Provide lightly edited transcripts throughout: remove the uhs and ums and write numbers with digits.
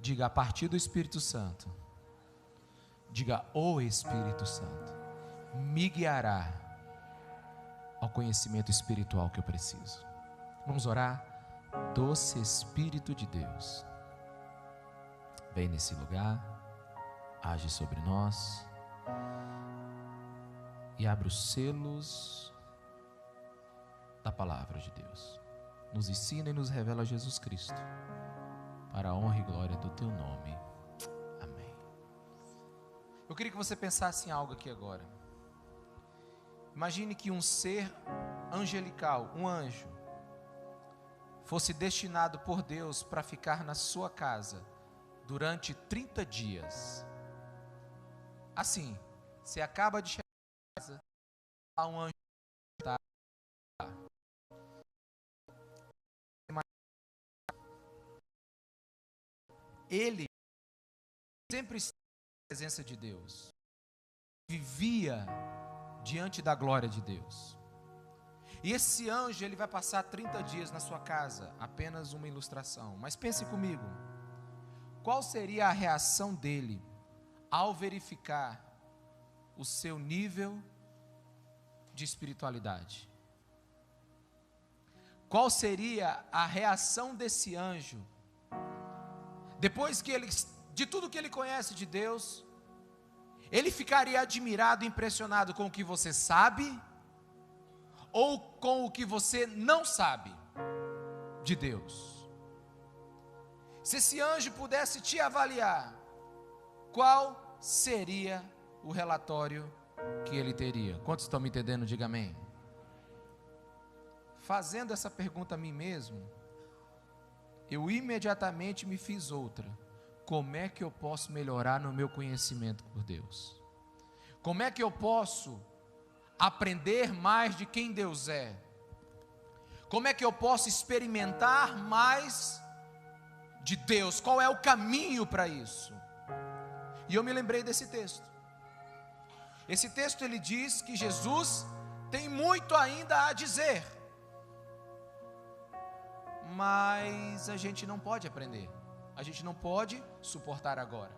Diga: a partir do Espírito Santo. Diga: o Espírito Santo me guiará ao conhecimento espiritual que eu preciso. Vamos orar? Doce Espírito de Deus, vem nesse lugar, age sobre nós e abre os selos da palavra de Deus. Nos ensina e nos revela Jesus Cristo, para a honra e glória do teu nome. Amém. Eu queria que você pensasse em algo aqui agora. Imagine que um ser angelical, um anjo, fosse destinado por Deus para ficar na sua casa durante 30 dias. Assim, você acaba de chegar em casa, há um anjo que está lá. Ele sempre estava na presença de Deus, vivia diante da glória de Deus. E esse anjo, ele vai passar 30 dias na sua casa, apenas uma ilustração. Mas pense comigo, qual seria a reação dele ao verificar o seu nível de espiritualidade? Qual seria a reação desse anjo depois que de tudo que ele conhece de Deus? Ele ficaria admirado, impressionado com o que você sabe ou com o que você não sabe de Deus? Se esse anjo pudesse te avaliar, qual seria o relatório que ele teria? Quantos estão me entendendo? Diga amém. Fazendo essa pergunta a mim mesmo, eu imediatamente me fiz outra. Como é que eu posso melhorar no meu conhecimento por Deus? Como é que eu posso aprender mais de quem Deus é? Como é que eu posso experimentar mais de Deus? Qual é o caminho para isso? E eu me lembrei desse texto. Esse texto ele diz que Jesus tem muito ainda a dizer, mas a gente não pode aprender, a gente não pode suportar agora.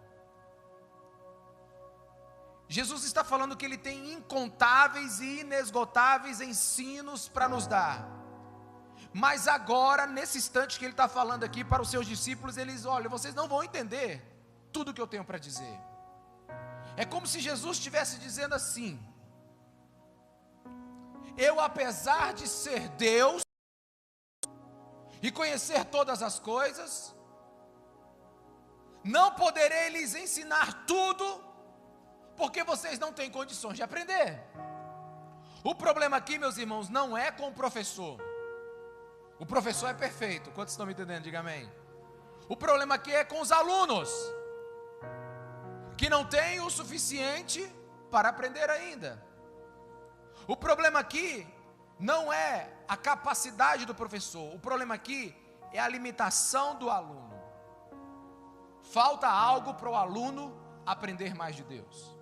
Jesus está falando que Ele tem incontáveis e inesgotáveis ensinos para nos dar. Mas agora, nesse instante que Ele está falando aqui para os seus discípulos, Ele diz: olha, vocês não vão entender tudo que eu tenho para dizer. É como se Jesus estivesse dizendo assim: eu, apesar de ser Deus e conhecer todas as coisas, não poderei lhes ensinar tudo, porque vocês não têm condições de aprender. O problema aqui, meus irmãos, não é com o professor. O professor é perfeito. Quantos estão me entendendo? Diga amém. O problema aqui é com os alunos, que não têm o suficiente para aprender ainda. O problema aqui não é a capacidade do professor. O problema aqui é a limitação do aluno. Falta algo para o aluno aprender mais de Deus.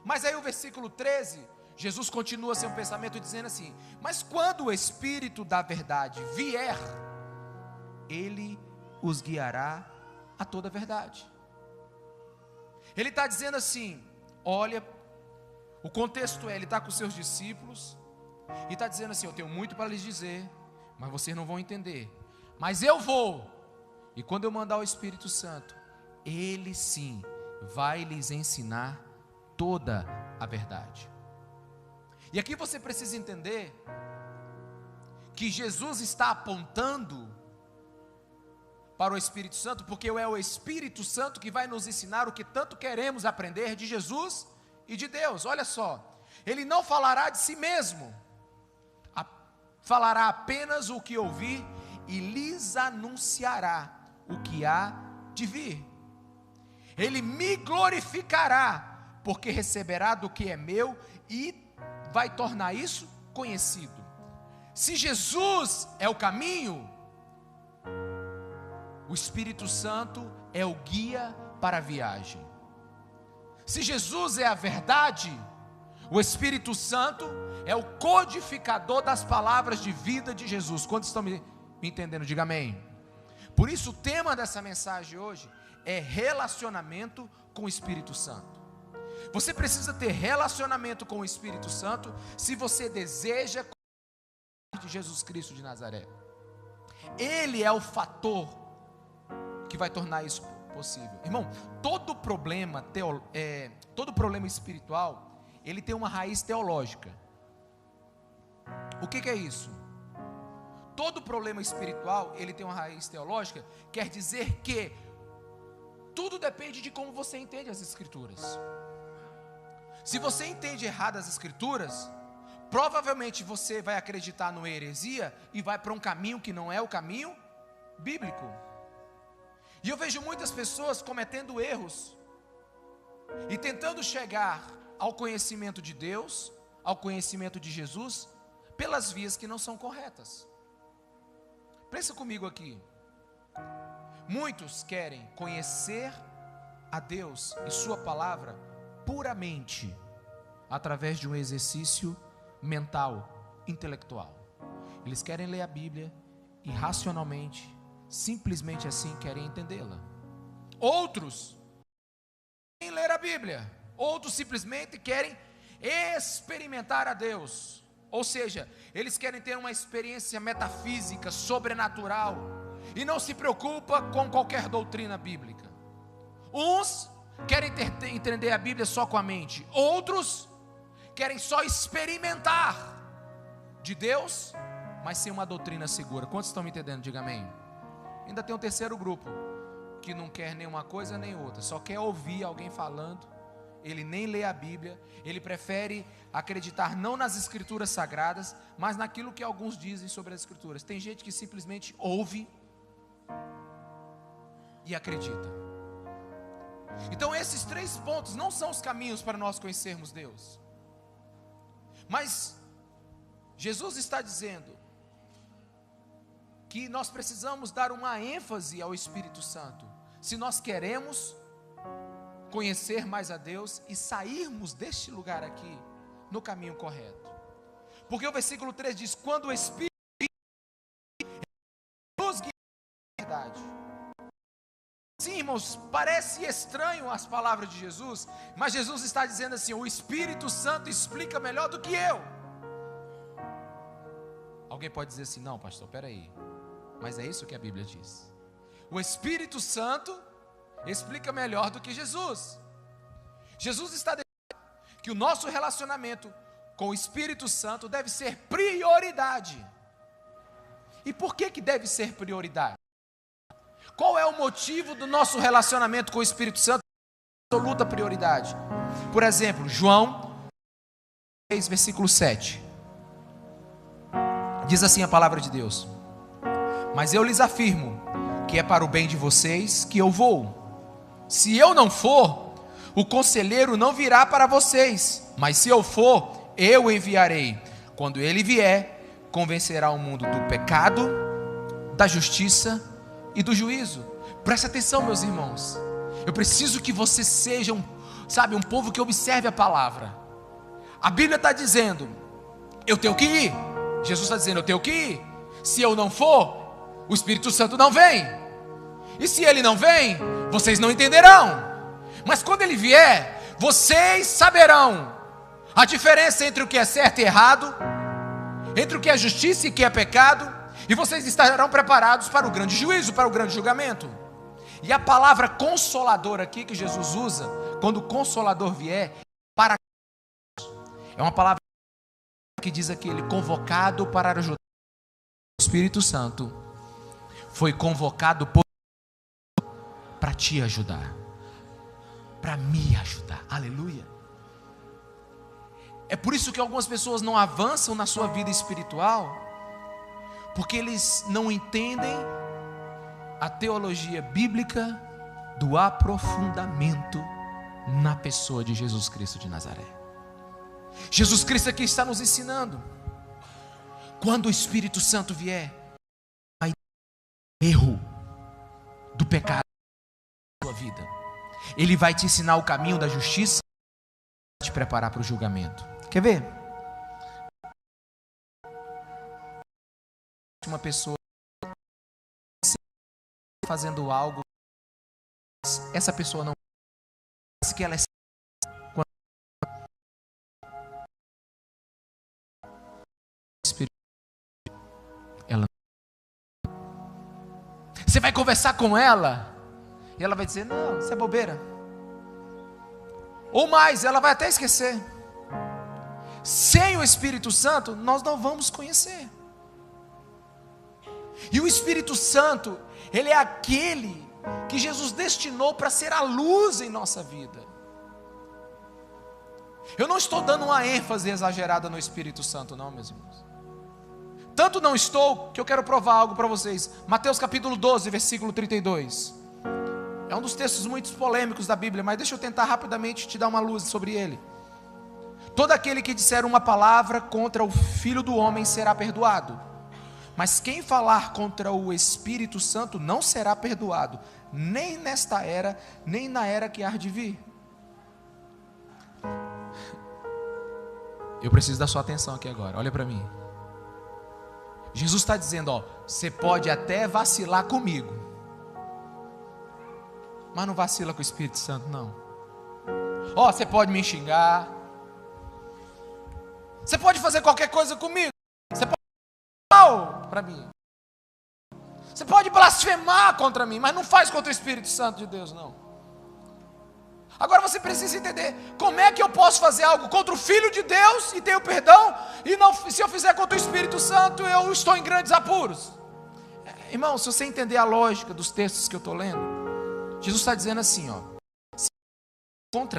Mas aí o versículo 13, Jesus continua seu pensamento dizendo assim: mas quando o Espírito da verdade vier, Ele os guiará a toda a verdade. Ele está dizendo assim, olha, o contexto é, Ele está com os seus discípulos, e está dizendo assim: eu tenho muito para lhes dizer, mas vocês não vão entender, mas eu vou, e quando eu mandar o Espírito Santo, Ele sim vai lhes ensinar toda a verdade. E aqui você precisa entender que Jesus está apontando para o Espírito Santo, porque é o Espírito Santo que vai nos ensinar o que tanto queremos aprender de Jesus e de Deus. Olha só, Ele não falará de si mesmo, falará apenas o que ouvir e lhes anunciará o que há de vir. Ele me glorificará, porque receberá do que é meu e vai tornar isso conhecido. Se Jesus é o caminho, o Espírito Santo é o guia para a viagem. Se Jesus é a verdade, o Espírito Santo é o codificador das palavras de vida de Jesus. Quantos estão me entendendo? Diga amém. Por isso o tema dessa mensagem hoje é relacionamento com o Espírito Santo. Você precisa ter relacionamento com o Espírito Santo se você deseja de Jesus Cristo de Nazaré. Ele é o fator que vai tornar isso possível. Irmão, todo problema espiritual, ele tem uma raiz teológica. O que é isso? Todo problema espiritual, ele tem uma raiz teológica, quer dizer que tudo depende de como você entende as Escrituras. Se você entende errado as Escrituras, provavelmente você vai acreditar numa heresia e vai para um caminho que não é o caminho bíblico. E eu vejo muitas pessoas cometendo erros e tentando chegar ao conhecimento de Deus, ao conhecimento de Jesus, pelas vias que não são corretas. Pensa comigo aqui. Muitos querem conhecer a Deus e sua palavra puramente através de um exercício mental, intelectual. Eles querem ler a Bíblia e racionalmente, simplesmente assim querem entendê-la. Outros querem ler a Bíblia, outros simplesmente querem experimentar a Deus. Ou seja, eles querem ter uma experiência metafísica, sobrenatural, e não se preocupa com qualquer doutrina bíblica. Uns querem entender a Bíblia só com a mente, outros querem só experimentar de Deus, mas sem uma doutrina segura. Quantos estão me entendendo? Diga amém. Ainda tem um terceiro grupo, que não quer nem uma coisa nem outra, só quer ouvir alguém falando. Ele nem lê a Bíblia, ele prefere acreditar não nas Escrituras Sagradas, mas naquilo que alguns dizem sobre as Escrituras. Tem gente que simplesmente ouve e acredita. Então esses 3 pontos não são os caminhos para nós conhecermos Deus. Mas Jesus está dizendo que nós precisamos dar uma ênfase ao Espírito Santo, se nós queremos conhecer mais a Deus e sairmos deste lugar aqui no caminho correto. Porque o versículo 3 diz: quando o Espírito nos guia à verdade. Sim, irmãos, parece estranho as palavras de Jesus, mas Jesus está dizendo assim: o Espírito Santo explica melhor do que eu. Alguém pode dizer assim: não, pastor, peraí, mas é isso que a Bíblia diz. O Espírito Santo explica melhor do que Jesus. Jesus está dizendo que o nosso relacionamento com o Espírito Santo deve ser prioridade. E por que deve ser prioridade? Qual é o motivo do nosso relacionamento com o Espírito Santo? Absoluta prioridade. Por exemplo, João 6, versículo 7. Diz assim a palavra de Deus: mas eu lhes afirmo que é para o bem de vocês que eu vou. Se eu não for, o conselheiro não virá para vocês, mas se eu for, eu o enviarei. Quando ele vier, convencerá o mundo do pecado, da justiça e do juízo. Preste atenção, meus irmãos. Eu preciso que vocês sejam, um povo que observe a palavra. A Bíblia está dizendo: eu tenho que ir. Jesus está dizendo: eu tenho que ir. Se eu não for, o Espírito Santo não vem. E se ele não vem, vocês não entenderão. Mas quando ele vier, vocês saberão a diferença entre o que é certo e errado, entre o que é justiça e o que é pecado, e vocês estarão preparados para o grande juízo, para o grande julgamento. E a palavra consolador aqui que Jesus usa, quando o consolador vier, é uma palavra que diz aqui: ele convocado para ajudar. O Espírito Santo foi convocado para te ajudar, para me ajudar. Aleluia. É por isso que algumas pessoas não avançam na sua vida espiritual, porque eles não entendem a teologia bíblica do aprofundamento na pessoa de Jesus Cristo de Nazaré. Jesus Cristo aqui está nos ensinando: quando o Espírito Santo vier, vai ter erro do pecado da sua vida. Ele vai te ensinar o caminho da justiça, te preparar para o julgamento. Quer ver? Uma pessoa fazendo algo, essa pessoa não parece que ela é ela. Você vai conversar com ela e ela vai dizer: não, isso é bobeira. Ou mais, ela vai até esquecer. Sem o Espírito Santo, nós não vamos conhecer. E o Espírito Santo, ele é aquele que Jesus destinou para ser a luz em nossa vida. Eu não estou dando uma ênfase exagerada no Espírito Santo, não, meus irmãos. Tanto não estou, que eu quero provar algo para vocês. Mateus capítulo 12, versículo 32. É um dos textos muito polêmicos da Bíblia, mas deixa eu tentar rapidamente te dar uma luz sobre ele. Todo aquele que disser uma palavra contra o Filho do Homem será perdoado. Mas quem falar contra o Espírito Santo não será perdoado, nem nesta era, nem na era que há de vir. Eu preciso da sua atenção aqui agora, olha para mim. Jesus está dizendo, ó, você pode até vacilar comigo, mas não vacila com o Espírito Santo, não. Ó, você pode me xingar, você pode fazer qualquer coisa comigo, você pode mal para mim, você pode blasfemar contra mim, mas não faz contra o Espírito Santo de Deus, não. Agora você precisa entender, como é que eu posso fazer algo contra o Filho de Deus e ter o perdão, e não, se eu fizer contra o Espírito Santo, eu estou em grandes apuros. Irmão, se você entender a lógica dos textos que eu estou lendo, Jesus está dizendo assim, ó, contra,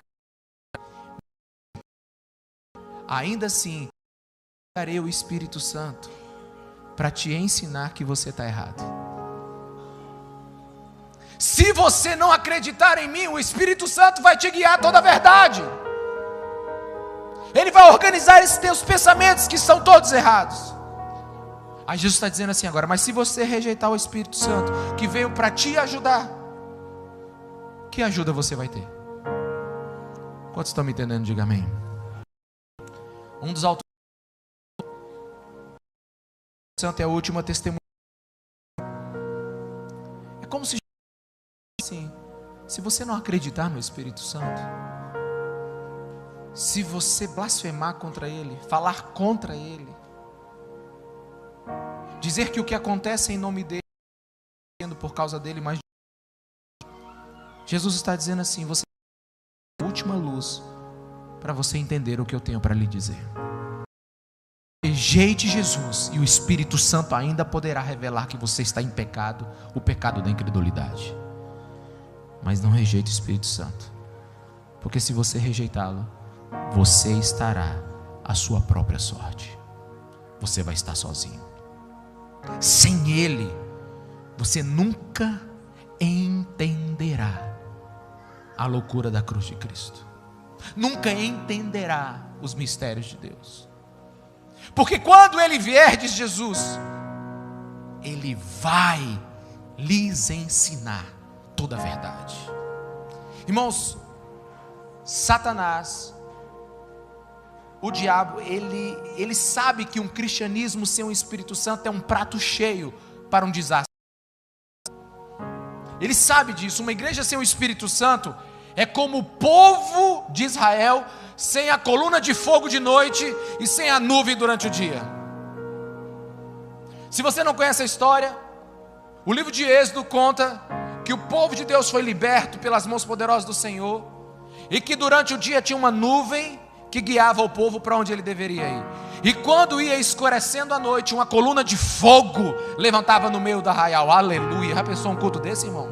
ainda assim, darei o Espírito Santo para te ensinar que você está errado. Se você não acreditar em mim, o Espírito Santo vai te guiar toda a verdade. Ele vai organizar esses teus pensamentos que estão todos errados. Aí Jesus está dizendo assim agora, mas se você rejeitar o Espírito Santo, que veio para te ajudar, que ajuda você vai ter? Quantos estão me entendendo? Diga amém. Um dos autores Santo é a última testemunha. É como se assim, se você não acreditar no Espírito Santo, se você blasfemar contra Ele, falar contra Ele, dizer que o que acontece em nome dEle é sendo por causa dEle, mas Jesus está dizendo assim, você é a última luz para você entender o que eu tenho para lhe dizer. Rejeite Jesus e o Espírito Santo ainda poderá revelar que você está em pecado, o pecado da incredulidade. Mas não rejeite o Espírito Santo, porque se você rejeitá-lo, você estará à sua própria sorte. Você vai estar sozinho. Sem Ele, você nunca entenderá a loucura da cruz de Cristo. Nunca entenderá os mistérios de Deus. Porque quando Ele vier, diz Jesus, Ele vai lhes ensinar toda a verdade. Irmãos, Satanás, o diabo, ele sabe que um cristianismo sem o Espírito Santo é um prato cheio para um desastre. Ele sabe disso. Uma igreja sem o Espírito Santo é como o povo de Israel sem a coluna de fogo de noite e sem a nuvem durante o dia. Se você não conhece a história, o livro de Êxodo conta que o povo de Deus foi liberto pelas mãos poderosas do Senhor, e que durante o dia tinha uma nuvem que guiava o povo para onde ele deveria ir, e quando ia escurecendo a noite, uma coluna de fogo levantava no meio do arraial. Aleluia. Já pensou um culto desse, irmão?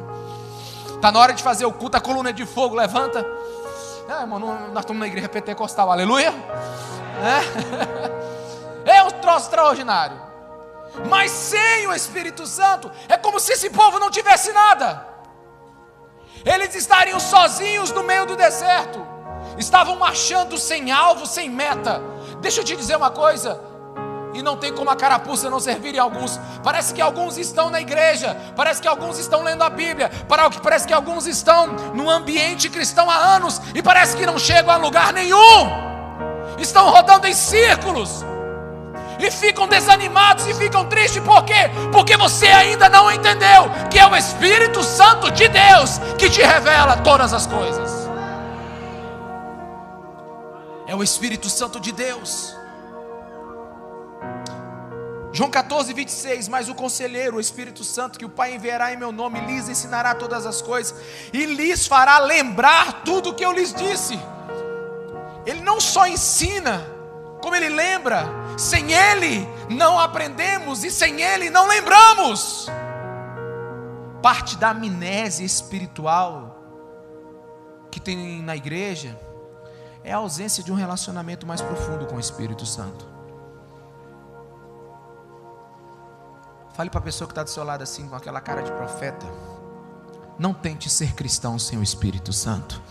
Está na hora de fazer o culto, a coluna de fogo levanta. Irmão, nós estamos na igreja pentecostal, aleluia. É um troço extraordinário. Mas sem o Espírito Santo, é como se esse povo não tivesse nada. Eles estariam sozinhos no meio do deserto. Estavam marchando sem alvo, sem meta. Deixa eu te dizer uma coisa, e não tem como a carapuça não servir em alguns. Parece que alguns estão na igreja, parece que alguns estão lendo a Bíblia, parece que alguns estão no ambiente cristão há anos, e parece que não chegam a lugar nenhum. Estão rodando em círculos. e ficam desanimados e ficam tristes. Por quê? Porque você ainda não entendeu que é o Espírito Santo de Deus que te revela todas as coisas. É o Espírito Santo de Deus. João 14, 26, mas o Conselheiro, o Espírito Santo, que o Pai enviará em meu nome, lhes ensinará todas as coisas, e lhes fará lembrar tudo o que eu lhes disse. Ele não só ensina, como Ele lembra. Sem Ele não aprendemos, e sem Ele não lembramos. Parte da amnésia espiritual que tem na igreja é a ausência de um relacionamento mais profundo com o Espírito Santo. Fale para a pessoa que está do seu lado assim, com aquela cara de profeta: não tente ser cristão sem o Espírito Santo.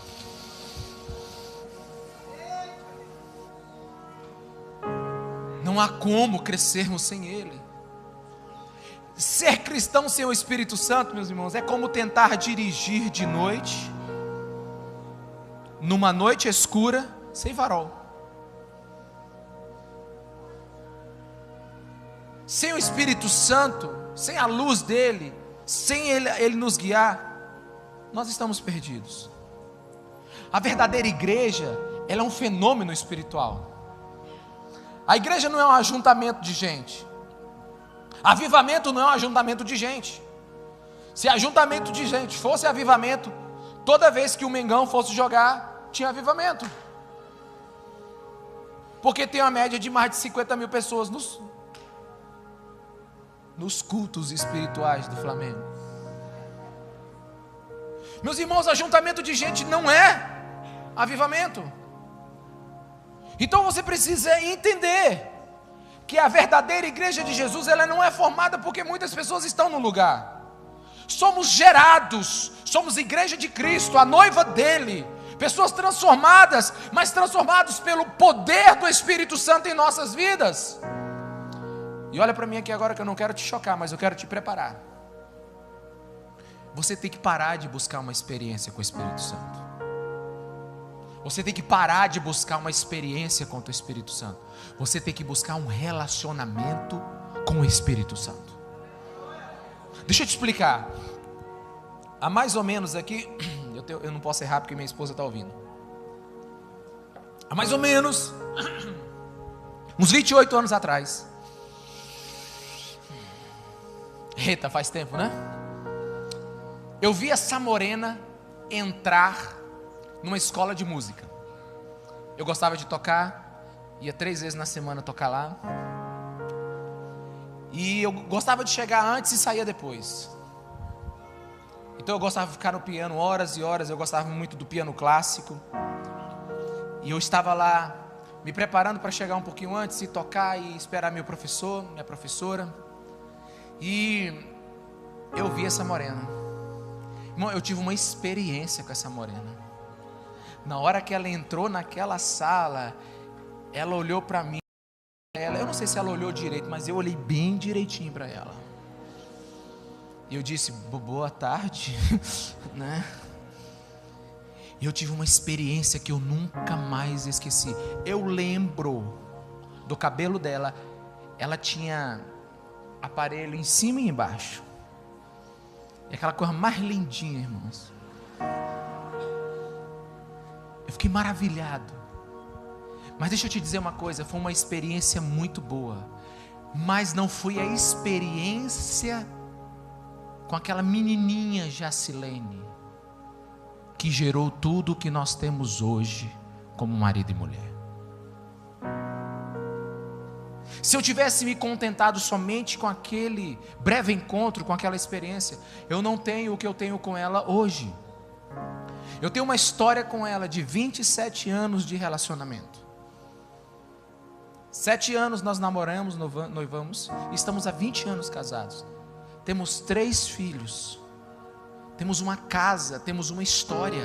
Não há como crescermos sem Ele. Ser cristão sem o Espírito Santo, meus irmãos, é como tentar dirigir de noite, numa noite escura, sem farol. Sem o Espírito Santo, sem a luz dele, sem ele nos guiar, nós estamos perdidos. A verdadeira igreja, ela é um fenômeno espiritual. A igreja não é um ajuntamento de gente. Avivamento não é um ajuntamento de gente. Se ajuntamento de gente fosse avivamento, toda vez que o Mengão fosse jogar, tinha avivamento. Porque tem uma média de mais de 50 mil pessoas nos cultos espirituais do Flamengo. Meus irmãos, ajuntamento de gente não é avivamento. Então você precisa entender que a verdadeira igreja de Jesus, ela não é formada porque muitas pessoas estão no lugar. Somos gerados, somos igreja de Cristo, a noiva dele, pessoas transformadas, mas transformados pelo poder do Espírito Santo em nossas vidas. E olha para mim aqui agora, que eu não quero te chocar, mas eu quero te preparar. Você tem que parar de buscar uma experiência com o Espírito Santo. Você tem que parar de buscar uma experiência com o Espírito Santo. Você tem que buscar um relacionamento com o Espírito Santo. Deixa eu te explicar. Há mais ou menos aqui, eu não posso errar porque minha esposa está ouvindo. Há mais ou menos uns 28 anos atrás. Eita, faz tempo, né? Eu vi essa morena entrar numa escola de música. Eu gostava de tocar, ia 3 vezes na semana tocar lá. E eu gostava de chegar antes e saía depois. Então eu gostava de ficar no piano horas e horas. Eu gostava muito do piano clássico. E eu estava lá me preparando para chegar um pouquinho antes e tocar e esperar meu professor, minha professora. E eu vi essa morena. Irmão, eu tive uma experiência com essa morena. Na hora que ela entrou naquela sala, ela olhou para mim. Eu não sei se ela olhou direito, mas eu olhei bem direitinho para ela. E eu disse: boa tarde, né? E eu tive uma experiência que eu nunca mais esqueci. Eu lembro do cabelo dela. Ela tinha aparelho em cima e embaixo. E aquela coisa mais lindinha, irmãos. Eu fiquei maravilhado. Mas deixa eu te dizer uma coisa, foi uma experiência muito boa. Mas não foi a experiência com aquela menininha Jacilene que gerou tudo o que nós temos hoje como marido e mulher. Se eu tivesse me contentado somente com aquele breve encontro, com aquela experiência, eu não tenho o que eu tenho com ela hoje. Eu tenho uma história com ela de 27 anos de relacionamento. 7 anos nós namoramos, noivamos, e estamos há 20 anos casados. Temos 3 filhos, temos uma casa, temos uma história.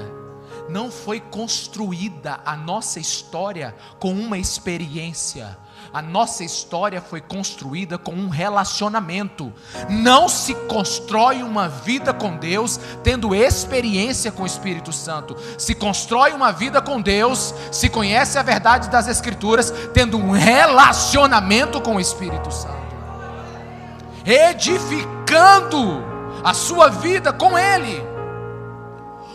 não foi construída a nossa história com uma experiência. A nossa história foi construída com um relacionamento. Não se constrói uma vida com Deus tendo experiência com o Espírito Santo. Se constrói uma vida com Deus, se conhece a verdade das Escrituras, tendo um relacionamento com o Espírito Santo, edificando a sua vida com Ele.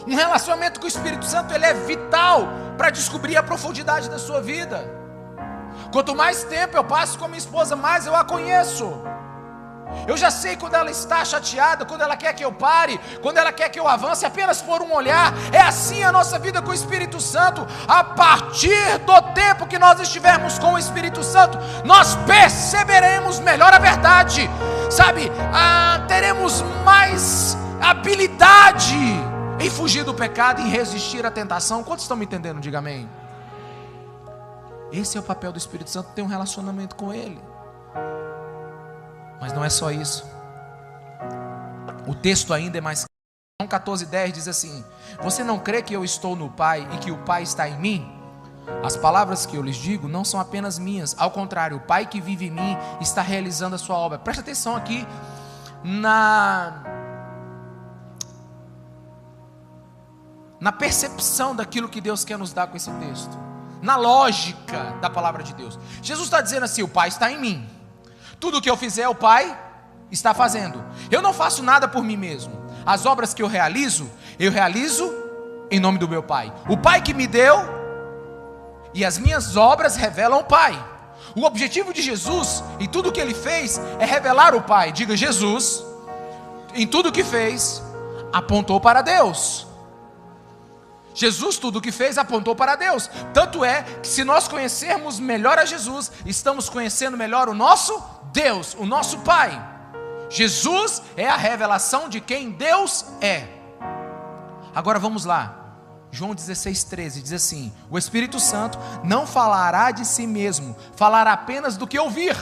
Um relacionamento com o Espírito Santo, ele é vital para descobrir a profundidade da sua vida. Quanto mais tempo eu passo com a minha esposa, mais eu a conheço. Eu já sei quando ela está chateada, quando ela quer que eu pare, quando ela quer que eu avance apenas por um olhar. É assim a nossa vida com o Espírito Santo. A partir do tempo que nós estivermos com o Espírito Santo, nós perceberemos melhor a verdade, sabe? Teremos mais habilidade em fugir do pecado, em resistir à tentação. Quantos estão me entendendo? Diga amém. Esse é o papel do Espírito Santo, ter um relacionamento com Ele. Mas não é só isso. O texto ainda é mais claro. João 14:10 diz assim: você não crê que eu estou no Pai e que o Pai está em mim? As palavras que eu lhes digo não são apenas minhas, ao contrário, o Pai que vive em mim está realizando a sua obra. Presta atenção aqui na percepção daquilo que Deus quer nos dar com esse texto, na lógica da palavra de Deus. Jesus está dizendo assim: o Pai está em mim, tudo o que eu fizer o Pai está fazendo. Eu não faço nada por mim mesmo. As obras que eu realizo em nome do meu Pai. O Pai que me deu, e as minhas obras revelam o Pai. O objetivo de Jesus em tudo o que Ele fez é revelar o Pai. Diga: Jesus, em tudo o que fez, apontou para Deus. Jesus, tudo o que fez, apontou para Deus. Tanto é que se nós conhecermos melhor a Jesus, estamos conhecendo melhor o nosso Deus, o nosso Pai. Jesus é a revelação de quem Deus é. Agora vamos lá. João 16:13 diz assim: o Espírito Santo não falará de si mesmo, falará apenas do que ouvir.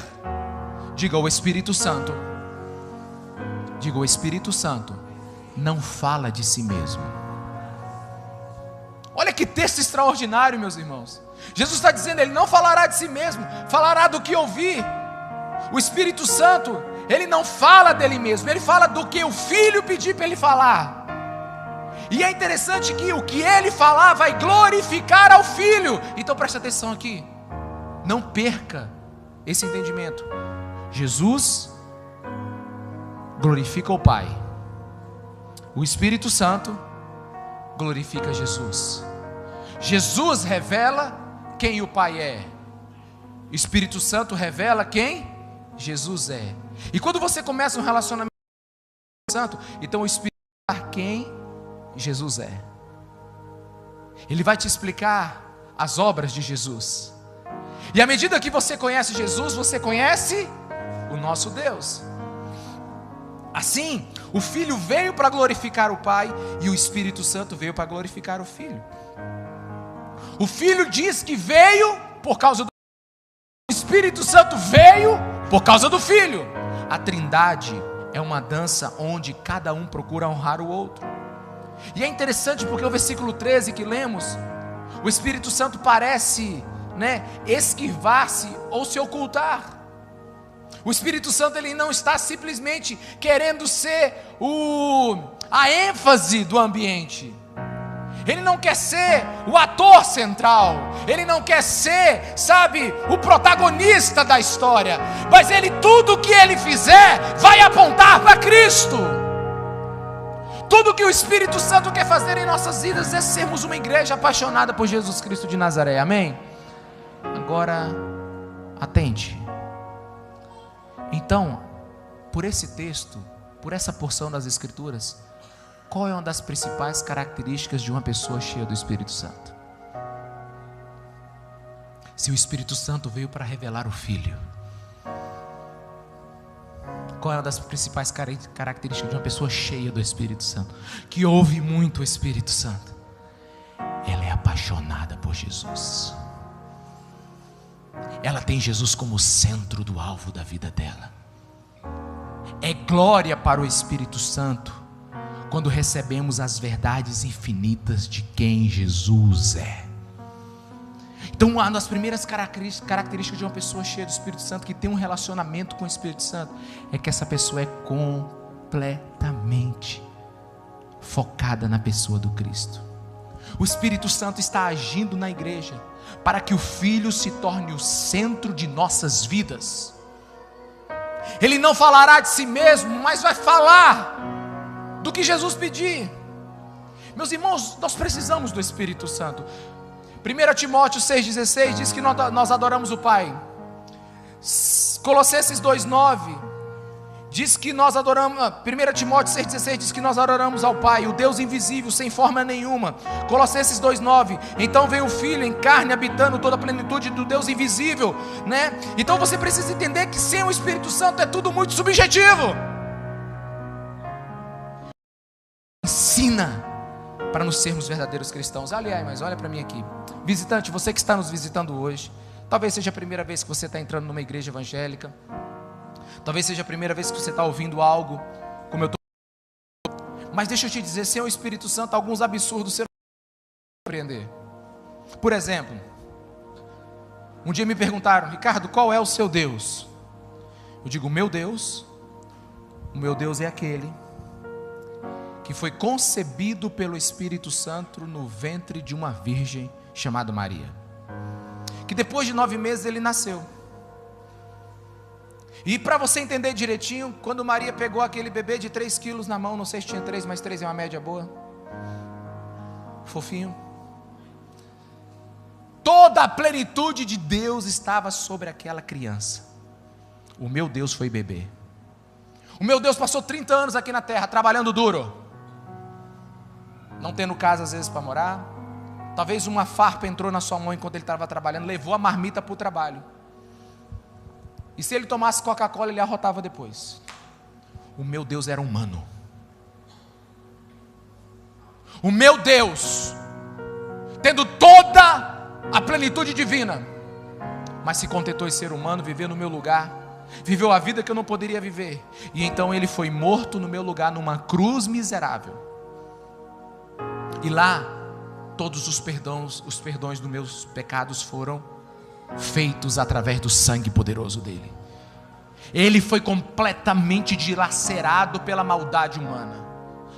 Diga: o Espírito Santo. Diga: o Espírito Santo não fala de si mesmo. Olha que texto extraordinário, meus irmãos. Jesus está dizendo, Ele não falará de si mesmo, falará do que ouvir. O Espírito Santo, Ele não fala dele mesmo, Ele fala do que o Filho pedir para Ele falar. E é interessante que o que Ele falar vai glorificar ao Filho. Então preste atenção aqui, não perca esse entendimento. Jesus glorifica o Pai, o Espírito Santo glorifica Jesus. Jesus revela quem o Pai é, o Espírito Santo revela quem Jesus é. E quando você começa um relacionamento com o Espírito Santo, então o Espírito vai explicar quem Jesus é. Ele vai te explicar as obras de Jesus. E à medida que você conhece Jesus, você conhece o nosso Deus. Assim, o Filho veio para glorificar o Pai e o Espírito Santo veio para glorificar o Filho. O Filho diz que veio por causa do Filho. O Espírito Santo veio por causa do Filho. A Trindade é uma dança onde cada um procura honrar o outro. E é interessante porque o versículo 13 que lemos, o Espírito Santo parece, esquivar-se ou se ocultar. O Espírito Santo, ele não está simplesmente querendo ser a ênfase do ambiente. Ele não quer ser o ator central. Ele não quer ser, o protagonista da história. Mas tudo que ele fizer vai apontar para Cristo. Tudo que o Espírito Santo quer fazer em nossas vidas é sermos uma igreja apaixonada por Jesus Cristo de Nazaré. Amém? Agora, atente. Então, por esse texto, por essa porção das Escrituras, qual é uma das principais características de uma pessoa cheia do Espírito Santo? Se o Espírito Santo veio para revelar o Filho, qual é uma das principais características de uma pessoa cheia do Espírito Santo, que ouve muito o Espírito Santo? Ela é apaixonada por Jesus. Ela tem Jesus como centro do alvo da vida dela. É glória para o Espírito Santo quando recebemos as verdades infinitas de quem Jesus é. Então, uma das primeiras características de uma pessoa cheia do Espírito Santo, que tem um relacionamento com o Espírito Santo, é que essa pessoa é completamente focada na pessoa do Cristo. O Espírito Santo está agindo na igreja para que o Filho se torne o centro de nossas vidas. Ele não falará de si mesmo, mas vai falar do que Jesus pedir. Meus irmãos, nós precisamos do Espírito Santo. 1 Timóteo 6,16 diz que nós adoramos o Pai. Colossenses 2,9 diz que nós adoramos. 1 Timóteo 6,16 diz que nós adoramos ao Pai, o Deus invisível, sem forma nenhuma. Colossenses 2,9: então veio o Filho em carne, habitando toda a plenitude do Deus invisível, né? Então você precisa entender que sem o Espírito Santo é tudo muito subjetivo. Ensina para nos sermos verdadeiros cristãos. Aliás, mas olha para mim aqui, visitante, você que está nos visitando hoje, talvez seja a primeira vez que você está entrando numa igreja evangélica, talvez seja a primeira vez que você está ouvindo algo como eu estou. Mas deixa eu te dizer, sem o Espírito Santo, alguns absurdos você não vai compreender. Por exemplo, um dia me perguntaram: Ricardo, qual é o seu Deus? Eu digo: o meu Deus é aquele que foi concebido pelo Espírito Santo no ventre de uma virgem chamada Maria, que depois de 9 meses ele nasceu. E para você entender direitinho, quando Maria pegou aquele bebê de 3 quilos na mão, não sei se tinha 3, mas 3 é uma média boa, fofinho, toda a plenitude de Deus estava sobre aquela criança. O meu Deus foi bebê. O meu Deus passou 30 anos aqui na terra, trabalhando duro, não tendo casa às vezes para morar. Talvez uma farpa entrou na sua mão enquanto ele estava trabalhando, levou a marmita para o trabalho. E se ele tomasse Coca-Cola, ele arrotava depois. O meu Deus era humano. O meu Deus, tendo toda a plenitude divina, mas se contentou em ser humano, viver no meu lugar, viveu a vida que eu não poderia viver. E então ele foi morto no meu lugar, numa cruz miserável. E lá, todos os perdões dos meus pecados foram feitos através do sangue poderoso dele. Ele foi completamente dilacerado pela maldade humana.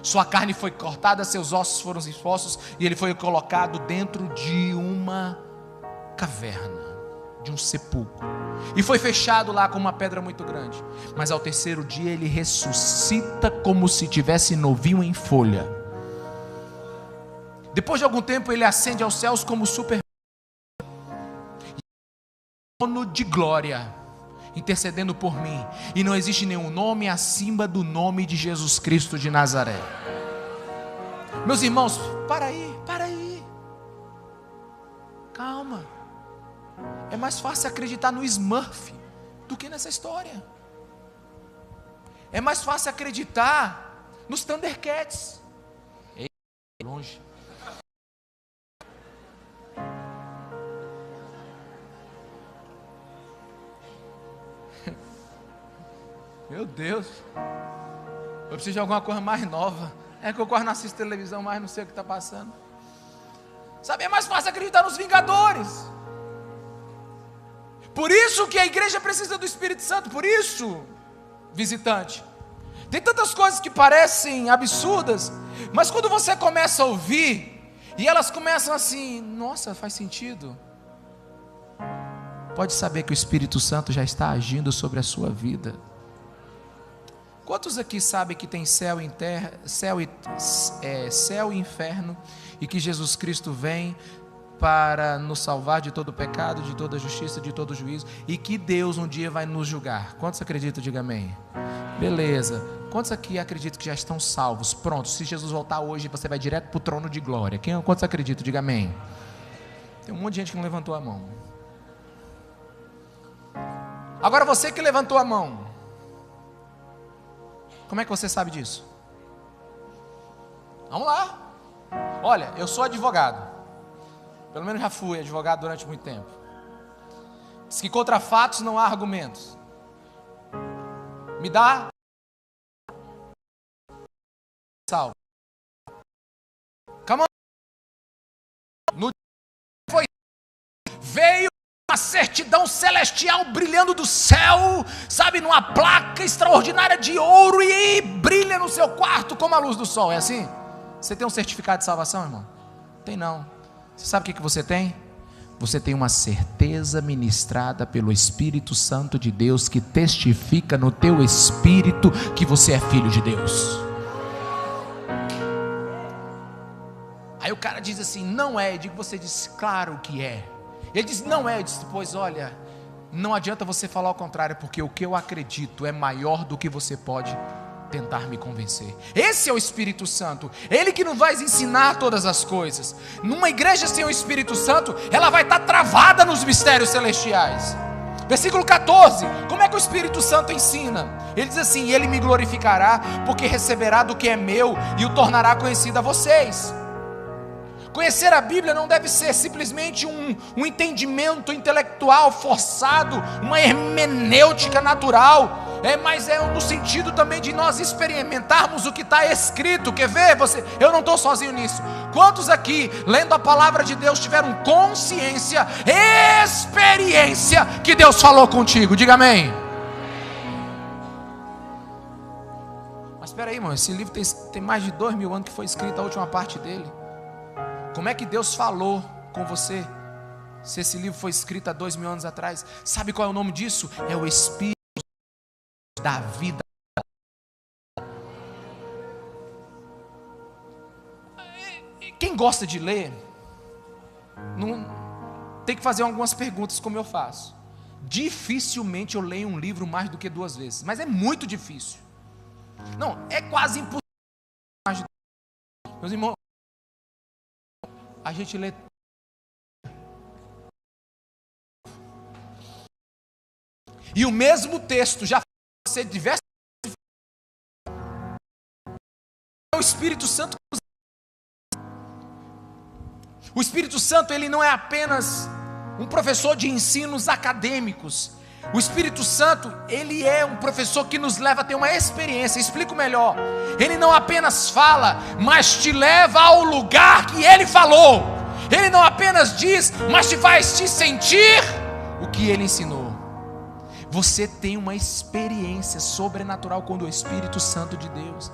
Sua carne foi cortada, seus ossos foram expostos, e ele foi colocado dentro de uma caverna, de um sepulcro, e foi fechado lá com uma pedra muito grande. Mas ao terceiro dia ele ressuscita como se tivesse novinho em folha. Depois de algum tempo ele ascende aos céus como super trono de glória, intercedendo por mim. E não existe nenhum nome acima do nome de Jesus Cristo de Nazaré. Meus irmãos, para aí, calma. É mais fácil acreditar no Smurf do que nessa história. É mais fácil acreditar nos Thundercats. Ei, longe. Meu Deus, eu preciso de alguma coisa mais nova. É que eu quase não assisto televisão, mas não sei o que está passando. Sabe, é mais fácil acreditar nos Vingadores. Por isso que a igreja precisa do Espírito Santo. Por isso, visitante, tem tantas coisas que parecem absurdas, mas quando você começa a ouvir, e elas começam assim: nossa, faz sentido. Pode saber que o Espírito Santo já está agindo sobre a sua vida. Quantos aqui sabem que tem céu e terra, céu e inferno, e que Jesus Cristo vem para nos salvar de todo pecado, de toda justiça, de todo juízo, e que Deus um dia vai nos julgar? Quantos acreditam? Diga amém. Beleza. Quantos aqui acreditam que já estão salvos? Pronto, se Jesus voltar hoje, você vai direto para o trono de glória. Quantos acreditam? Diga amém. Tem um monte de gente que não levantou a mão. Agora você que levantou a mão, como é que você sabe disso? Vamos lá. Olha, eu sou advogado. Pelo menos já fui advogado durante muito tempo. Diz que contra fatos não há argumentos. Me dá salvo. veio uma certidão celestial brilhando do céu, sabe, numa placa extraordinária de ouro, e brilha no seu quarto como a luz do sol. É assim? Você tem um certificado de salvação, irmão? Tem não. Você sabe o que você tem? Você tem uma certeza ministrada pelo Espírito Santo de Deus, que testifica no teu espírito que você é filho de Deus. Aí o cara diz assim: não é. Eu digo: você diz: claro que é. Ele diz: não é. Eu disse: pois olha, não adianta você falar o contrário, porque o que eu acredito é maior do que você pode tentar me convencer. Esse é o Espírito Santo, Ele que nos vai ensinar todas as coisas. Numa igreja sem o Espírito Santo, ela vai estar travada nos mistérios celestiais. Versículo 14, como é que o Espírito Santo ensina? Ele diz assim: Ele me glorificará, porque receberá do que é meu e o tornará conhecido a vocês. Conhecer a Bíblia não deve ser simplesmente um entendimento intelectual forçado, uma hermenêutica natural, mas é no sentido também de nós experimentarmos o que está escrito. Quer ver? Eu não estou sozinho nisso. Quantos aqui, lendo a palavra de Deus, tiveram consciência, experiência que Deus falou contigo? Diga amém. Mas espera aí, irmão, esse livro tem mais de 2000 anos que foi escrito, a última parte dele. Como é que Deus falou com você, se esse livro foi escrito há 2000 anos atrás? Sabe qual é o nome disso? É o Espírito da vida. Quem gosta de ler, não tem que fazer algumas perguntas, como eu faço. Dificilmente eu leio um livro mais do que 2 vezes, mas é muito difícil. Não, é quase impossível. Meus irmãos, a gente lê e o mesmo texto já foi ser diversas vezes. O Espírito Santo, ele não é apenas um professor de ensinos acadêmicos. O Espírito Santo, ele é um professor que nos leva a ter uma experiência. Explico melhor. Ele não apenas fala, mas te leva ao lugar que ele falou. Ele não apenas diz, mas te faz te sentir o que ele ensinou. Você tem uma experiência sobrenatural com o Espírito Santo de Deus.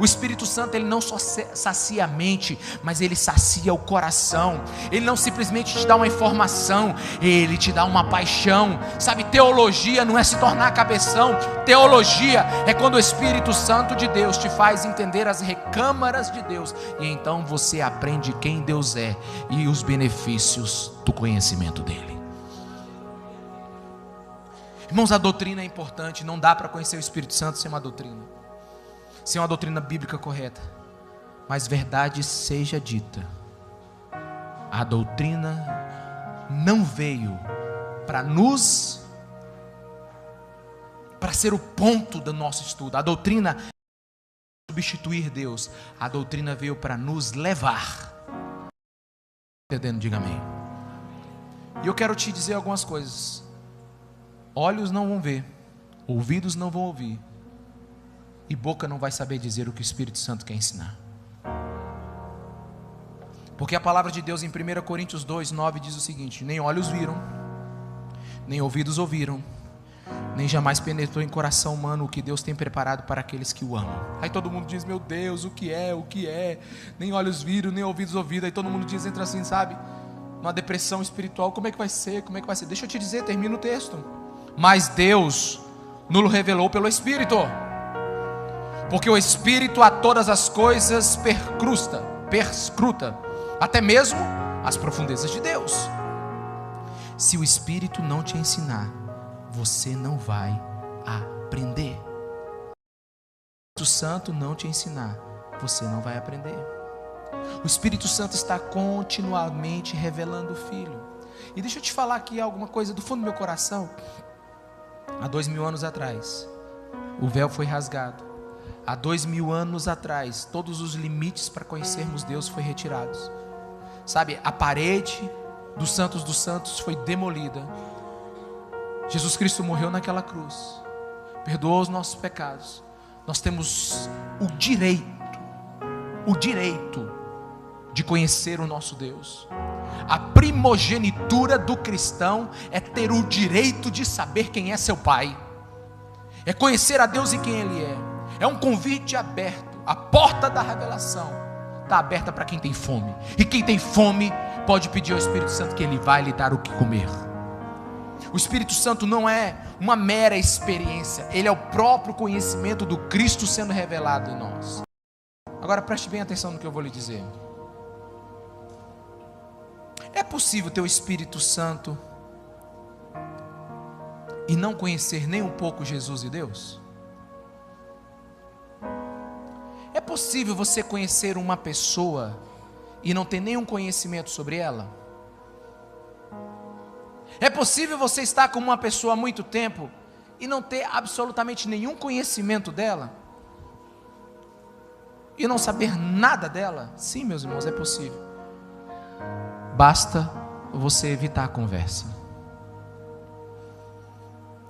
O Espírito Santo, ele não só sacia a mente, mas ele sacia o coração. Ele não simplesmente te dá uma informação, ele te dá uma paixão. Sabe, teologia não é se tornar cabeção. Teologia é quando o Espírito Santo de Deus te faz entender as recâmaras de Deus, e então você aprende quem Deus é e os benefícios do conhecimento dele. Irmãos, a doutrina é importante. Não dá para conhecer o Espírito Santo sem uma doutrina, sem uma doutrina bíblica correta. Mas verdade seja dita, a doutrina não veio para ser o ponto do nosso estudo. A doutrina substituir Deus. A doutrina veio para nos levar. Entendendo? Diga amém. E eu quero te dizer algumas coisas. Olhos não vão ver, ouvidos não vão ouvir, e boca não vai saber dizer o que o Espírito Santo quer ensinar. Porque a palavra de Deus em 1 Coríntios 2:9 diz o seguinte: nem olhos viram, nem ouvidos ouviram, nem jamais penetrou em coração humano o que Deus tem preparado para aqueles que o amam. Aí todo mundo diz: meu Deus, o que é? Nem olhos viram, nem ouvidos ouviram. Aí todo mundo diz, entra assim, sabe, numa depressão espiritual. Como é que vai ser? Deixa eu te dizer, termina o texto. Mas Deus nos revelou pelo Espírito, porque o Espírito a todas as coisas perscruta, até mesmo as profundezas de Deus. Se o Espírito não te ensinar, você não vai aprender. Se o Espírito Santo não te ensinar, você não vai aprender. O Espírito Santo está continuamente revelando o Filho. E deixa eu te falar aqui alguma coisa do fundo do meu coração. Há 2000 anos atrás, o véu foi rasgado. Há 2000 anos atrás, todos os limites para conhecermos Deus foram retirados. Sabe, a parede dos santos foi demolida. Jesus Cristo morreu naquela cruz, perdoou os nossos pecados. Nós temos o direito de conhecer o nosso Deus. A primogenitura do cristão é ter o direito de saber quem é seu Pai, é conhecer a Deus e quem Ele é. É um convite aberto. A porta da revelação está aberta para quem tem fome, e quem tem fome pode pedir ao Espírito Santo que Ele vai lhe dar o que comer. O Espírito Santo não é uma mera experiência, ele é o próprio conhecimento do Cristo sendo revelado em nós. Agora preste bem atenção no que eu vou lhe dizer. É possível ter o Espírito Santo e não conhecer nem um pouco Jesus e Deus? É possível você conhecer uma pessoa e não ter nenhum conhecimento sobre ela? É possível você estar com uma pessoa há muito tempo e não ter absolutamente nenhum conhecimento dela? E não saber nada dela? Sim, meus irmãos, é possível. Basta você evitar a conversa.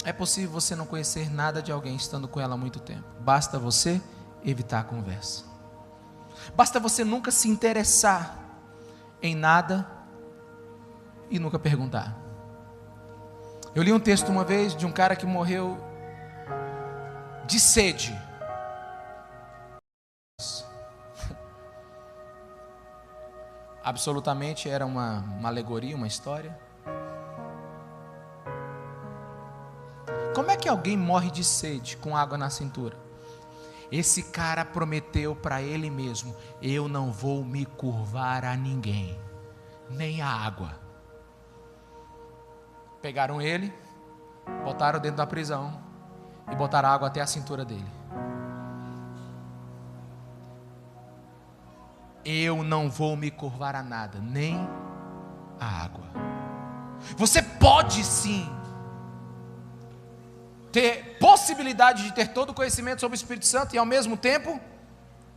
É possível você não conhecer nada de alguém estando com ela há muito tempo. Basta você evitar a conversa. Basta você nunca se interessar em nada e nunca perguntar. Eu li um texto uma vez de um cara que morreu de sede. Absolutamente era uma alegoria, uma história. Como é que alguém morre de sede com água na cintura? Esse cara prometeu para ele mesmo: eu não vou me curvar a ninguém, nem a água. Pegaram ele, botaram dentro da prisão e botaram água até a cintura dele. Eu não vou me curvar a nada, nem a água. Você pode sim ter possibilidade de ter todo o conhecimento sobre o Espírito Santo e ao mesmo tempo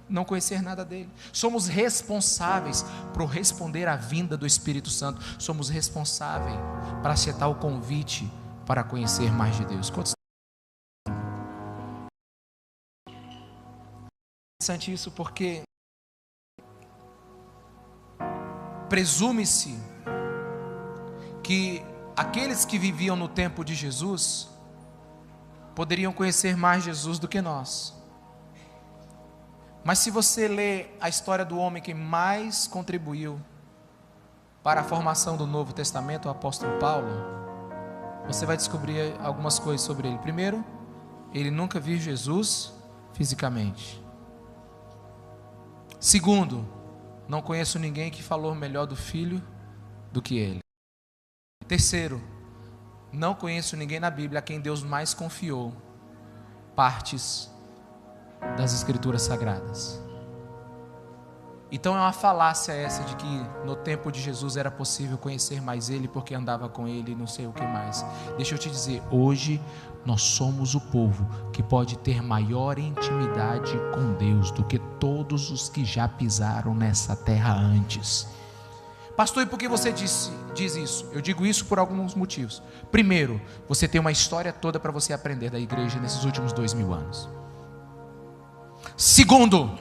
não conhecer nada dele. Somos responsáveis por responder à vinda do Espírito Santo. Somos responsáveis para aceitar o convite para conhecer mais de Deus. Quantos... É interessante isso porque presume-se que aqueles que viviam no tempo de Jesus poderiam conhecer mais Jesus do que nós. Mas se você ler a história do homem que mais contribuiu para a formação do Novo Testamento, o apóstolo Paulo, você vai descobrir algumas coisas sobre ele. Primeiro, ele nunca viu Jesus fisicamente. Segundo, não conheço ninguém que falou melhor do Filho do que ele. Terceiro, não conheço ninguém na Bíblia a quem Deus mais confiou partes das Escrituras Sagradas. Então é uma falácia essa de que no tempo de Jesus era possível conhecer mais Ele porque andava com Ele e não sei o que mais. Deixa eu te dizer, hoje nós somos o povo que pode ter maior intimidade com Deus do que todos os que já pisaram nessa terra antes. Pastor, e por que você diz isso? Eu digo isso por alguns motivos. Primeiro, você tem uma história toda para você aprender da igreja nesses últimos 2000 anos. Segundo,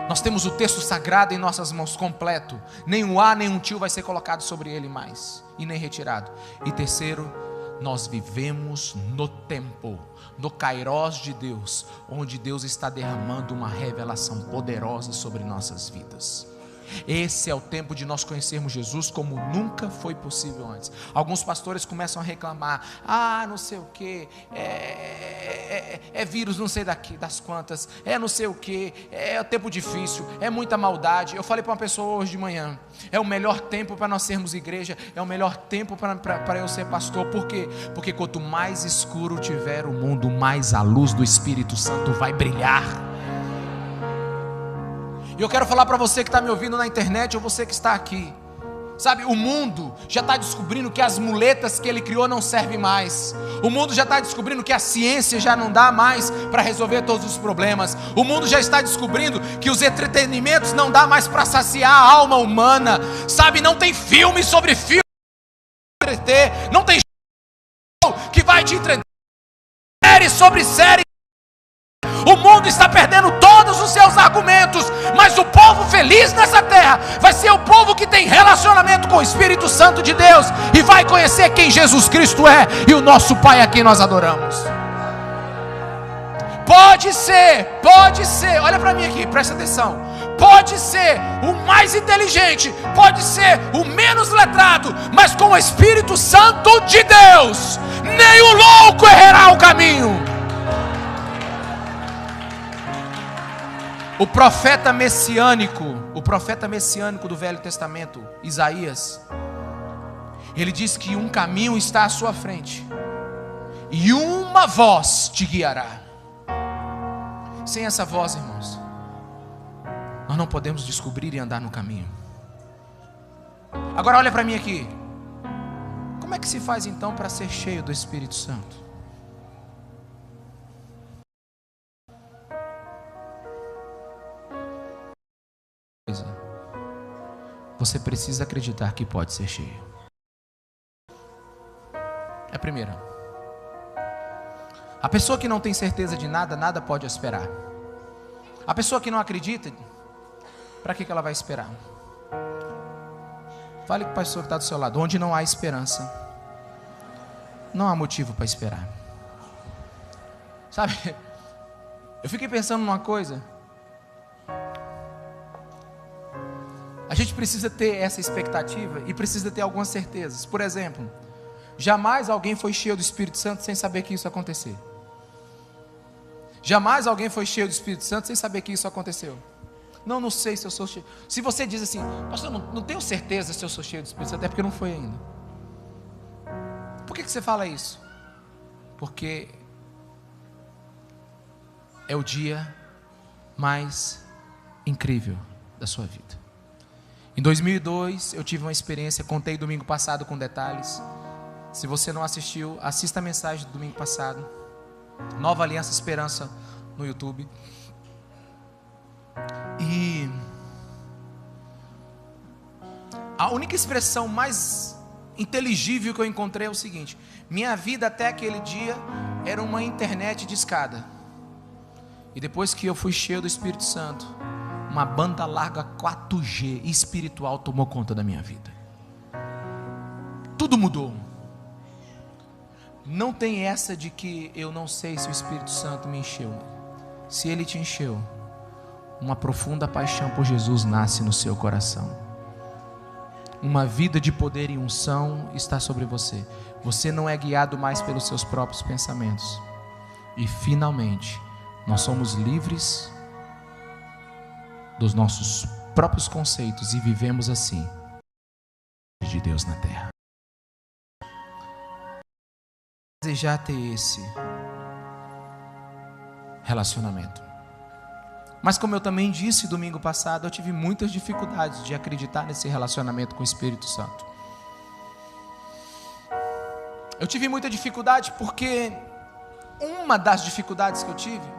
nós temos o texto sagrado em nossas mãos completo. Nem um A, nem um tio vai ser colocado sobre ele mais, e nem retirado. E terceiro, nós vivemos no tempo, no kairós de Deus, onde Deus está derramando uma revelação poderosa sobre nossas vidas. Esse é o tempo de nós conhecermos Jesus como nunca foi possível antes. Alguns pastores começam a reclamar: não sei o que, é vírus não sei das quantas, não sei o que, é tempo difícil, é muita maldade. Eu falei para uma pessoa hoje de manhã: é o melhor tempo para nós sermos igreja, é o melhor tempo para eu ser pastor. Por quê? Porque quanto mais escuro tiver o mundo, mais a luz do Espírito Santo vai brilhar. E eu quero falar para você que está me ouvindo na internet, ou você que está aqui, sabe, o mundo já está descobrindo que as muletas que ele criou não servem mais. O mundo já está descobrindo que a ciência já não dá mais para resolver todos os problemas. O mundo já está descobrindo que os entretenimentos não dá mais para saciar a alma humana. Sabe, não tem filme sobre filme que vai te entreter, não tem show que vai te entreter, série sobre série. O mundo está perdendo todos todos os seus argumentos, mas o povo feliz nessa terra vai ser o povo que tem relacionamento com o Espírito Santo de Deus e vai conhecer quem Jesus Cristo é e o nosso Pai a quem nós adoramos. Pode ser, olha para mim aqui, presta atenção. Pode ser o mais inteligente, pode ser o menos letrado, mas com o Espírito Santo de Deus, nem o louco errará o caminho. O profeta messiânico do Velho Testamento, Isaías, ele diz que um caminho está à sua frente e uma voz te guiará. Sem essa voz, irmãos, nós não podemos descobrir e andar no caminho. Agora olha para mim aqui. Como é que se faz então para ser cheio do Espírito Santo? Você precisa acreditar que pode ser cheio. É a primeira. A pessoa que não tem certeza de nada, nada pode esperar. A pessoa que não acredita, para que ela vai esperar? Fale com a pessoa que está do seu lado. Onde não há esperança, não há motivo para esperar. Sabe, eu fiquei pensando numa coisa. A gente precisa ter essa expectativa e precisa ter algumas certezas. Por exemplo, jamais alguém foi cheio do Espírito Santo sem saber que isso ia acontecer. Jamais alguém foi cheio do Espírito Santo sem saber que isso aconteceu. Não sei se eu sou cheio. Se você diz assim, pastor, não tenho certeza se eu sou cheio do Espírito Santo, é porque não foi ainda. Por que você fala isso? Porque é o dia mais incrível da sua vida. Em 2002 eu tive uma experiência, contei domingo passado com detalhes. Se você não assistiu, assista a mensagem do domingo passado. Nova Aliança Esperança no YouTube. E a única expressão mais inteligível que eu encontrei é o seguinte: minha vida até aquele dia era uma internet de escada. E depois que eu fui cheio do Espírito Santo, uma banda larga 4G espiritual tomou conta da minha vida. Tudo mudou. Não tem essa de que eu não sei se o Espírito Santo me encheu. Se ele te encheu, uma profunda paixão por Jesus nasce no seu coração. Uma vida de poder e unção está sobre você. Você não é guiado mais pelos seus próprios pensamentos. E finalmente, nós somos livres dos nossos próprios conceitos e vivemos assim de Deus na terra. Desejar ter esse relacionamento. Mas como eu também disse domingo passado, eu tive muitas dificuldades de acreditar nesse relacionamento com o Espírito Santo. Eu tive muita dificuldade porque uma das dificuldades que eu tive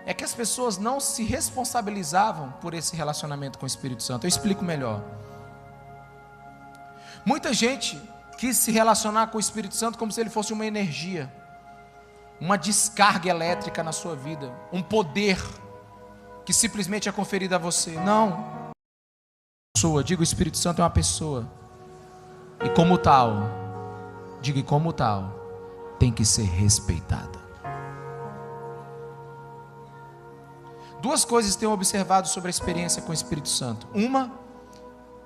é que as pessoas não se responsabilizavam por esse relacionamento com o Espírito Santo. Eu explico melhor. Muita gente quis se relacionar com o Espírito Santo como se ele fosse uma energia, uma descarga elétrica na sua vida, um poder que simplesmente é conferido a você. Não. Diga, o Espírito Santo é uma pessoa. E como tal, diga, como tal, tem que ser respeitada. Duas coisas tenho observado sobre a experiência com o Espírito Santo. Uma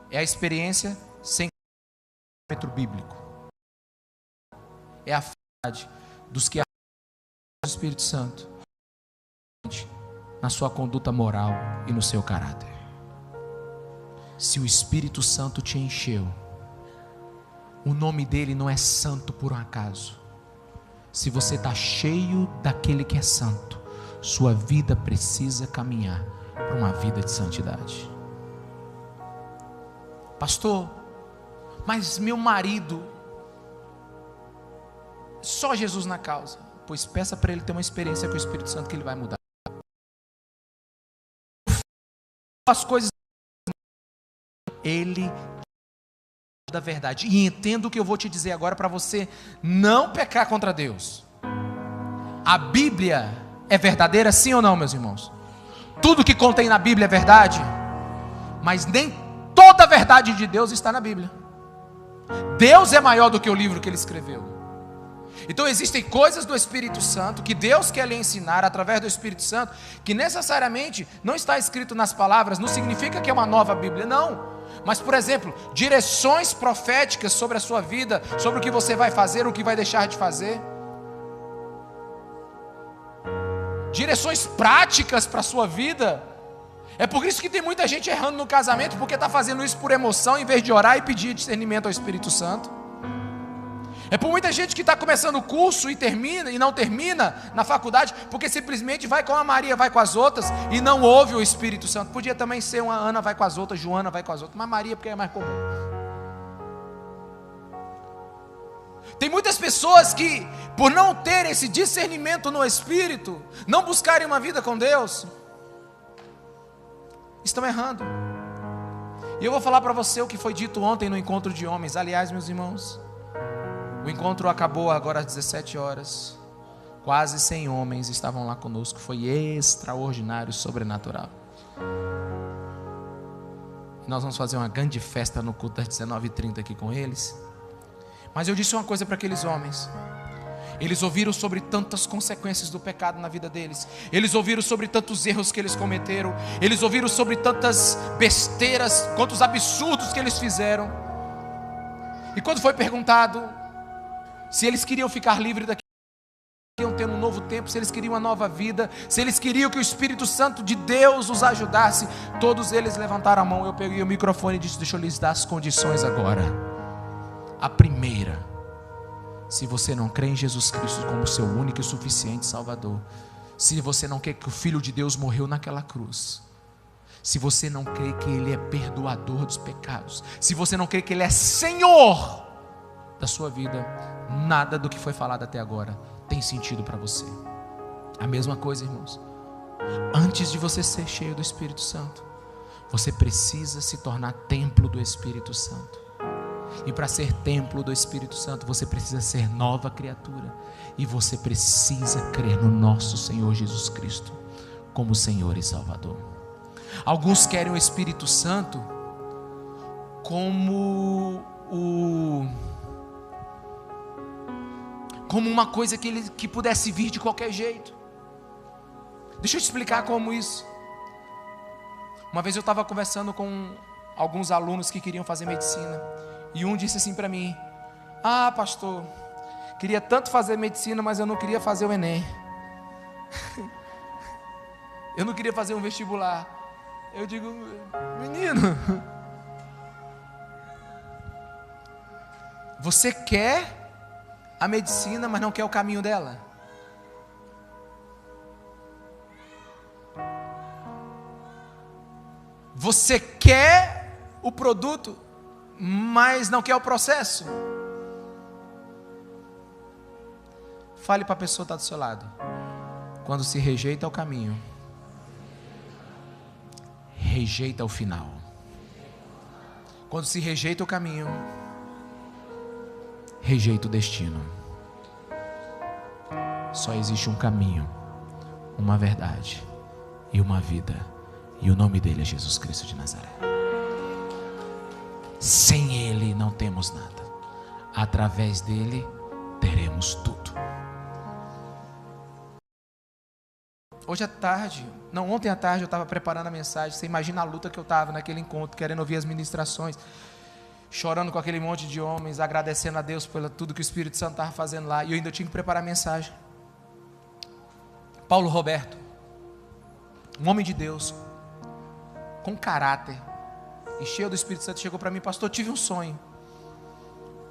é a experiência sem conhecimento bíblico. É a verdade dos que acreditam no Espírito Santo na sua conduta moral e no seu caráter. Se o Espírito Santo te encheu, o nome dele não é santo por um acaso. Se você está cheio daquele que é santo, sua vida precisa caminhar para uma vida de santidade. Pastor, mas meu marido, só Jesus na causa. Pois peça para ele ter uma experiência com o Espírito Santo que ele vai mudar. As coisas, ele da verdade. E entenda o que eu vou te dizer agora para você não pecar contra Deus. A Bíblia é verdadeira, sim ou não, meus irmãos? Tudo que contém na Bíblia é verdade, mas nem toda a verdade de Deus está na Bíblia. Deus é maior do que o livro que Ele escreveu. Então existem coisas do Espírito Santo que Deus quer lhe ensinar através do Espírito Santo, que necessariamente não está escrito nas palavras, não significa que é uma nova Bíblia, não. Mas, por exemplo, direções proféticas sobre a sua vida, sobre o que você vai fazer, o que vai deixar de fazer. Direções práticas para a sua vida. É por isso que tem muita gente errando no casamento, porque está fazendo isso por emoção, em vez de orar e pedir discernimento ao Espírito Santo. É por muita gente que está começando o curso e não termina na faculdade, porque simplesmente vai com a Maria, vai com as outras, e não ouve o Espírito Santo. Podia também ser uma Ana vai com as outras, Joana vai com as outras, mas Maria porque é mais comum. Tem muitas pessoas que, por não ter esse discernimento no Espírito, não buscarem uma vida com Deus, estão errando. E eu vou falar para você o que foi dito ontem no encontro de homens. Aliás, meus irmãos, o encontro acabou agora às 17 horas. Quase 100 homens estavam lá conosco. Foi extraordinário, sobrenatural. Nós vamos fazer uma grande festa no culto das 19h30 aqui com eles. Mas eu disse uma coisa para aqueles homens. Eles ouviram sobre tantas consequências do pecado na vida deles. Eles ouviram sobre tantos erros que eles cometeram. Eles ouviram sobre tantas besteiras, quantos absurdos que eles fizeram. E quando foi perguntado se eles queriam ficar livres daqui, queriam ter um novo tempo, se eles queriam uma nova vida, se eles queriam que o Espírito Santo de Deus os ajudasse, todos eles levantaram a mão. Eu peguei o microfone e disse: deixa eu lhes dar as condições agora. A primeira: se você não crê em Jesus Cristo como seu único e suficiente Salvador, se você não crê que o Filho de Deus morreu naquela cruz, se você não crê que Ele é perdoador dos pecados, se você não crê que Ele é Senhor da sua vida, nada do que foi falado até agora tem sentido para você. A mesma coisa, irmãos. Antes de você ser cheio do Espírito Santo, você precisa se tornar templo do Espírito Santo. E para ser templo do Espírito Santo, você precisa ser nova criatura. E você precisa crer no nosso Senhor Jesus Cristo como Senhor e Salvador. Alguns querem o Espírito Santo como uma coisa que pudesse vir de qualquer jeito. Deixa eu te explicar como isso. Uma vez eu estava conversando com alguns alunos que queriam fazer medicina. E um disse assim para mim: ah, pastor, queria tanto fazer medicina, mas eu não queria fazer o Enem. Eu não queria fazer um vestibular. Eu digo: menino, você quer a medicina, mas não quer o caminho dela? Você quer o produto, mas não quer o processo? Fale para a pessoa que está do seu lado: quando se rejeita o caminho, rejeita o final. Quando se rejeita o caminho, rejeita o destino. Só existe um caminho, uma verdade e uma vida, e o nome dele é Jesus Cristo de Nazaré. Sem Ele não temos nada. Através dele teremos tudo. Ontem à tarde eu estava preparando a mensagem. Você imagina a luta que eu estava naquele encontro, querendo ouvir as ministrações, chorando com aquele monte de homens, agradecendo a Deus por tudo que o Espírito Santo estava fazendo lá. E eu ainda tinha que preparar a mensagem. Paulo Roberto, um homem de Deus, com caráter e cheio do Espírito Santo, chegou para mim: pastor, tive um sonho.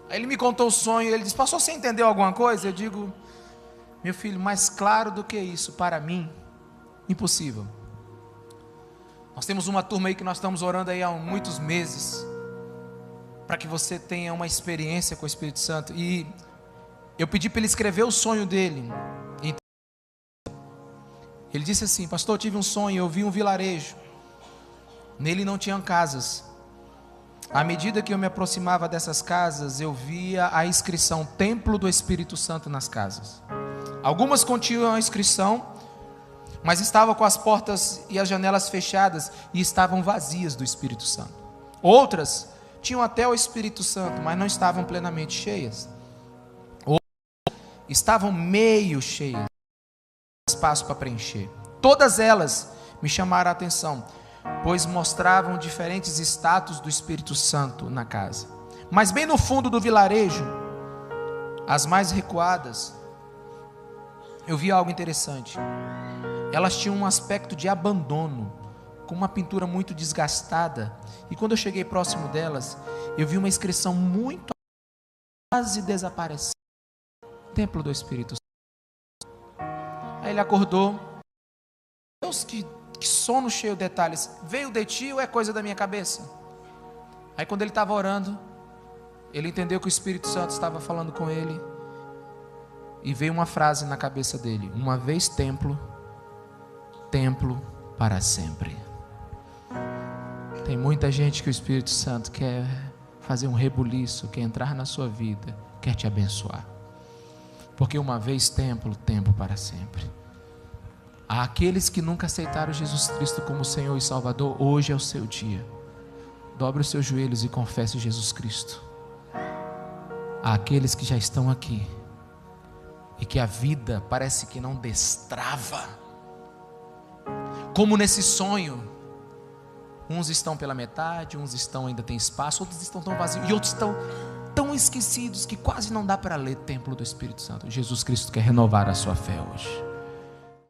Aí ele me contou o sonho, ele disse: pastor, você entendeu alguma coisa? Eu digo: meu filho, mais claro do que isso, para mim, impossível. Nós temos uma turma aí que nós estamos orando aí há muitos meses, para que você tenha uma experiência com o Espírito Santo. E eu pedi para ele escrever o sonho dele. Ele disse assim: pastor, eu tive um sonho, eu vi um vilarejo. Nele não tinham casas. À medida que eu me aproximava dessas casas, eu via a inscrição Templo do Espírito Santo nas casas. Algumas continham a inscrição: mas estavam com as portas e as janelas fechadas e estavam vazias do Espírito Santo. Outras tinham até o Espírito Santo, mas não estavam plenamente cheias. Outras estavam meio cheias, espaço para preencher. Todas elas me chamaram a atenção, pois mostravam diferentes status do Espírito Santo na casa. Mas bem no fundo do vilarejo, as mais recuadas, eu vi algo interessante. Elas tinham um aspecto de abandono, com uma pintura muito desgastada. E quando eu cheguei próximo delas, eu vi uma inscrição muito quase desaparecida. Templo do Espírito Santo. Aí ele acordou. Deus, que sono cheio de detalhes. Veio de ti ou é coisa da minha cabeça? Aí quando ele estava orando, ele entendeu que o Espírito Santo estava falando com ele. E veio uma frase na cabeça dele: uma vez templo, templo para sempre. Tem muita gente que o Espírito Santo quer fazer um rebuliço, quer entrar na sua vida, quer te abençoar. Porque uma vez templo, templo para sempre. Há aqueles que nunca aceitaram Jesus Cristo como Senhor e Salvador, hoje é o seu dia. Dobre os seus joelhos e confesse Jesus Cristo. Há aqueles que já estão aqui e que a vida parece que não destrava. Como nesse sonho, uns estão pela metade, uns estão ainda tem espaço, outros estão tão vazios e outros estão tão esquecidos que quase não dá para ler. Templo do Espírito Santo. Jesus Cristo quer renovar a sua fé hoje.